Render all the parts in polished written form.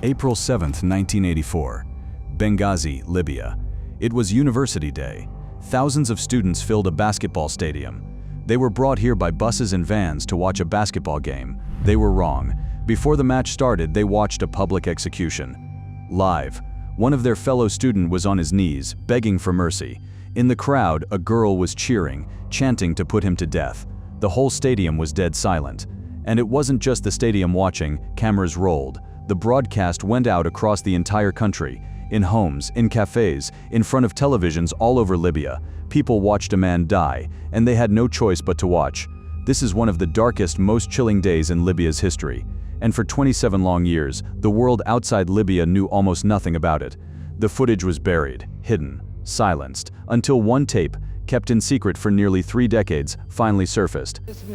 April 7, 1984. Benghazi, Libya. It was University Day. Thousands of students filled a basketball stadium. They were brought here by buses and vans to watch a basketball game. They were wrong. Before the match started, they watched a public execution. Live. One of their fellow students was on his knees, begging for mercy. In the crowd, a girl was cheering, chanting to put him to death. The whole stadium was dead silent. And it wasn't just the stadium watching, cameras rolled. The broadcast went out across the entire country. In homes, in cafes, in front of televisions all over Libya. People watched a man die, and they had no choice but to watch. This is one of the darkest, most chilling days in Libya's history. And for 27 long years, the world outside Libya knew almost nothing about it. The footage was buried, hidden, silenced, until one tape, kept in secret for nearly 3 decades, finally surfaced. His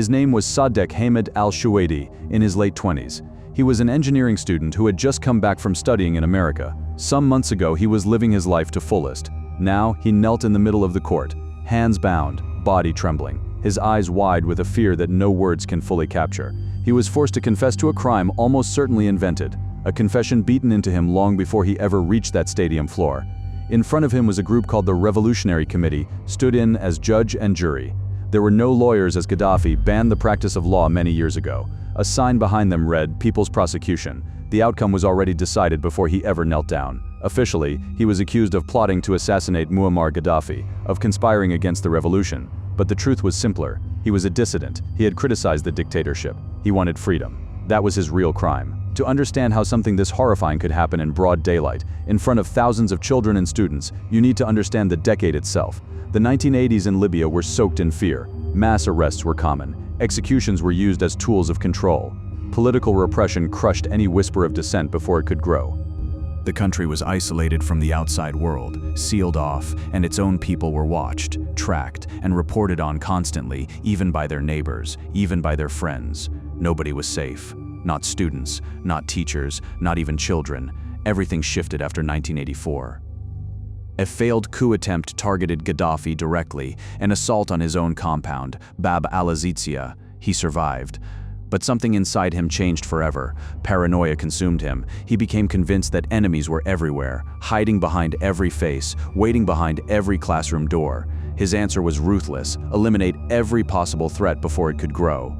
name was Sadek Hamid al-Shuwaidi, in his late 20s. He was an engineering student who had just come back from studying in America. Some months ago, he was living his life to fullest. Now, he knelt in the middle of the court, hands bound, body trembling, his eyes wide with a fear that no words can fully capture. He was forced to confess to a crime almost certainly invented, a confession beaten into him long before he ever reached that stadium floor. In front of him was a group called the Revolutionary Committee, stood in as judge and jury. There were no lawyers, as Gaddafi banned the practice of law many years ago. A sign behind them read, "People's Prosecution." The outcome was already decided before he ever knelt down. Officially, he was accused of plotting to assassinate Muammar Gaddafi, of conspiring against the revolution. But the truth was simpler. He was a dissident. He had criticized the dictatorship. He wanted freedom. That was his real crime. To understand how something this horrifying could happen in broad daylight, in front of thousands of children and students, you need to understand the decade itself. The 1980s in Libya were soaked in fear. Mass arrests were common. Executions were used as tools of control. Political repression crushed any whisper of dissent before it could grow. The country was isolated from the outside world, sealed off, and its own people were watched, tracked, and reported on constantly, even by their neighbors, even by their friends. Nobody was safe. Not students, not teachers, not even children. Everything shifted after 1984. A failed coup attempt targeted Gaddafi directly, an assault on his own compound, Bab al-Azizia. He survived. But something inside him changed forever. Paranoia consumed him. He became convinced that enemies were everywhere, hiding behind every face, waiting behind every classroom door. His answer was ruthless: eliminate every possible threat before it could grow.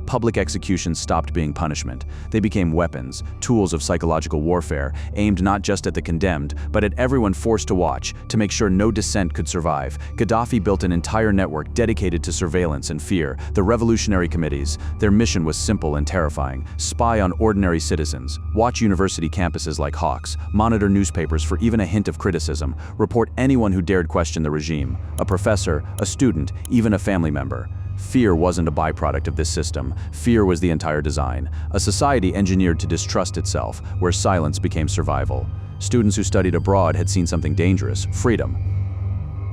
Public executions stopped being punishment. They became weapons, tools of psychological warfare, aimed not just at the condemned, but at everyone forced to watch, to make sure no dissent could survive. Gaddafi built an entire network dedicated to surveillance and fear. The revolutionary committees. Their mission was simple and terrifying: spy on ordinary citizens, watch university campuses like hawks, monitor newspapers for even a hint of criticism, report anyone who dared question the regime, a professor, a student, even a family member. Fear wasn't a byproduct of this system. Fear was the entire design. A society engineered to distrust itself, where silence became survival. Students who studied abroad had seen something dangerous: freedom.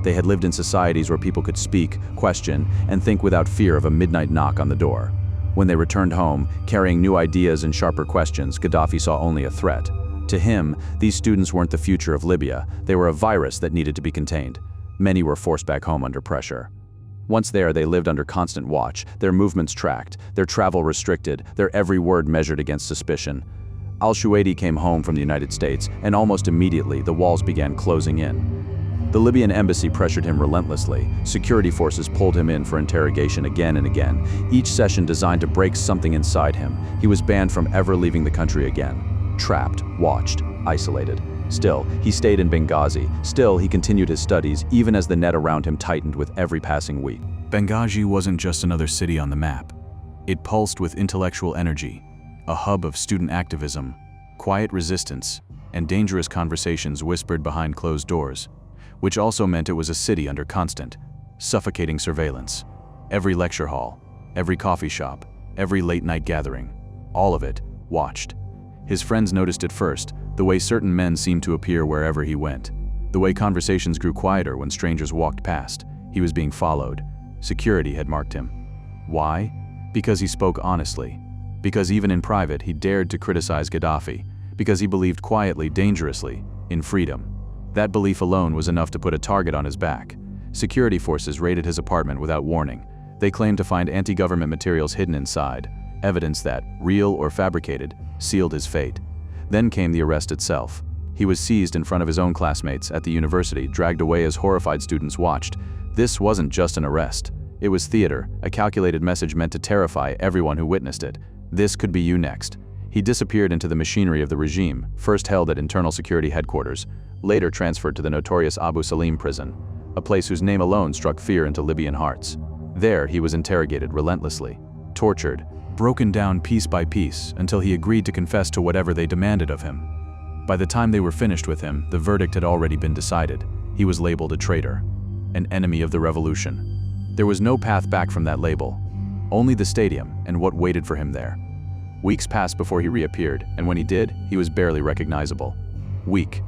They had lived in societies where people could speak, question, and think without fear of a midnight knock on the door. When they returned home, carrying new ideas and sharper questions, Gaddafi saw only a threat. To him, these students weren't the future of Libya. They were a virus that needed to be contained. Many were forced back home under pressure. Once there, they lived under constant watch, their movements tracked, their travel restricted, their every word measured against suspicion. Al-Shuwaidi came home from the United States, and almost immediately, the walls began closing in. The Libyan embassy pressured him relentlessly. Security forces pulled him in for interrogation again and again, each session designed to break something inside him. He was banned from ever leaving the country again. Trapped, watched, isolated. Still, he stayed in Benghazi. Still, he continued his studies, even as the net around him tightened with every passing week. Benghazi wasn't just another city on the map. It pulsed with intellectual energy, a hub of student activism, quiet resistance, and dangerous conversations whispered behind closed doors, which also meant it was a city under constant, suffocating surveillance. Every lecture hall, every coffee shop, every late-night gathering, all of it watched. His friends noticed it first, the way certain men seemed to appear wherever he went, the way conversations grew quieter when strangers walked past. He was being followed. Security had marked him. Why? Because he spoke honestly. Because even in private, he dared to criticize Gaddafi. Because he believed quietly, dangerously, in freedom. That belief alone was enough to put a target on his back. Security forces raided his apartment without warning. They claimed to find anti-government materials hidden inside, evidence that, real or fabricated, sealed his fate. Then came the arrest itself. He was seized in front of his own classmates at the university, dragged away as horrified students watched. This wasn't just an arrest. It was theater, a calculated message meant to terrify everyone who witnessed it. This could be you next. He disappeared into the machinery of the regime, first held at internal security headquarters, later transferred to the notorious Abu Salim prison, a place whose name alone struck fear into Libyan hearts. There, he was interrogated relentlessly, tortured, broken down piece by piece until he agreed to confess to whatever they demanded of him. By the time they were finished with him, the verdict had already been decided. He was labeled a traitor, an enemy of the revolution. There was no path back from that label, only the stadium and what waited for him there. Weeks passed before he reappeared, and when he did, he was barely recognizable. Weak,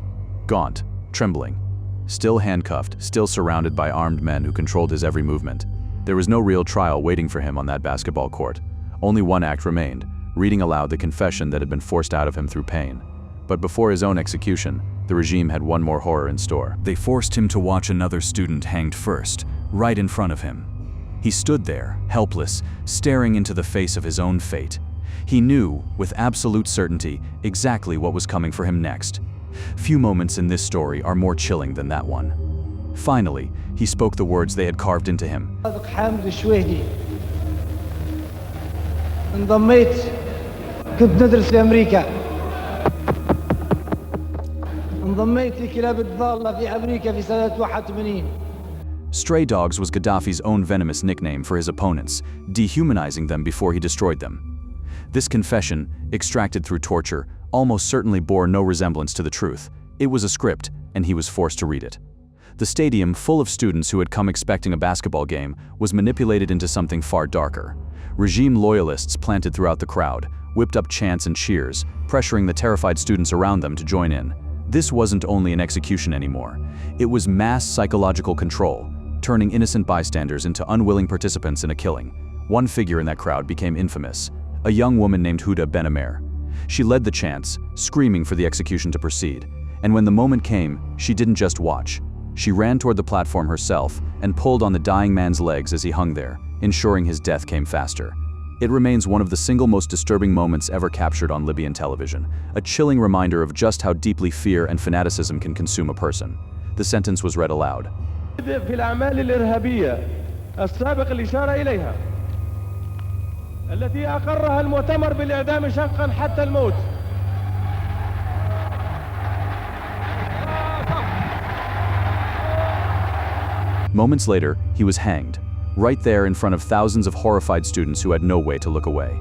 gaunt, trembling, still handcuffed, still surrounded by armed men who controlled his every movement. There was no real trial waiting for him on that basketball court. Only one act remained, reading aloud the confession that had been forced out of him through pain. But before his own execution, the regime had one more horror in store. They forced him to watch another student hanged first, right in front of him. He stood there, helpless, staring into the face of his own fate. He knew, with absolute certainty, exactly what was coming for him next. Few moments in this story are more chilling than that one. Finally, he spoke the words they had carved into him. Stray dogs was Gaddafi's own venomous nickname for his opponents, dehumanizing them before he destroyed them. This confession, extracted through torture, almost certainly bore no resemblance to the truth. It was a script, and he was forced to read it. The stadium, full of students who had come expecting a basketball game, was manipulated into something far darker. Regime loyalists planted throughout the crowd, whipped up chants and cheers, pressuring the terrified students around them to join in. This wasn't only an execution anymore. It was mass psychological control, turning innocent bystanders into unwilling participants in a killing. One figure in that crowd became infamous, a young woman named Huda Ben-Amer. She led the chants, screaming for the execution to proceed. And when the moment came, she didn't just watch. She ran toward the platform herself and pulled on the dying man's legs as he hung there, ensuring his death came faster. It remains one of the single most disturbing moments ever captured on Libyan television, a chilling reminder of just how deeply fear and fanaticism can consume a person. The sentence was read aloud. في الأعمال الإرهابية السابق الإشارة إليها التي أقرها المؤتمر بالإعدام شنقا حتى الموت. Moments later, he was hanged, right there in front of thousands of horrified students who had no way to look away.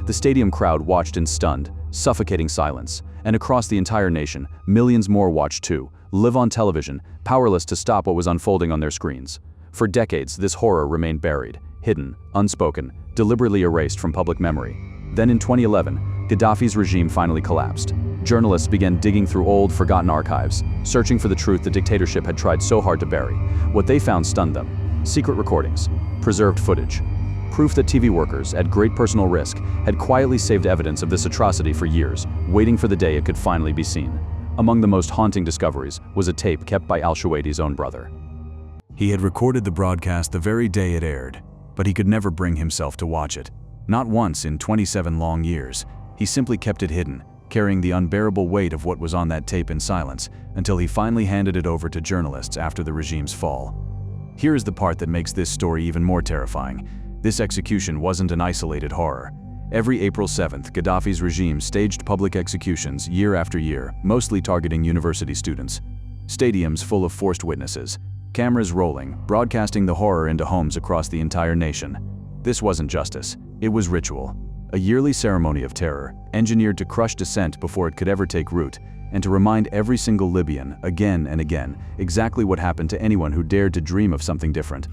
The stadium crowd watched in stunned, suffocating silence, and across the entire nation, millions more watched too, live on television, powerless to stop what was unfolding on their screens. For decades, this horror remained buried, hidden, unspoken, deliberately erased from public memory. Then in 2011, Gaddafi's regime finally collapsed. Journalists began digging through old, forgotten archives, searching for the truth the dictatorship had tried so hard to bury. What they found stunned them. Secret recordings, preserved footage, proof that TV workers, at great personal risk, had quietly saved evidence of this atrocity for years, waiting for the day it could finally be seen. Among the most haunting discoveries was a tape kept by al-Shuwaiti's own brother. He had recorded the broadcast the very day it aired, but he could never bring himself to watch it. Not once in 27 long years. He simply kept it hidden, carrying the unbearable weight of what was on that tape in silence, until he finally handed it over to journalists after the regime's fall. Here is the part that makes this story even more terrifying. This execution wasn't an isolated horror. Every April 7th, Gaddafi's regime staged public executions year after year, mostly targeting university students. Stadiums full of forced witnesses, cameras rolling, broadcasting the horror into homes across the entire nation. This wasn't justice, it was ritual. A yearly ceremony of terror, engineered to crush dissent before it could ever take root, and to remind every single Libyan, again and again, exactly what happened to anyone who dared to dream of something different.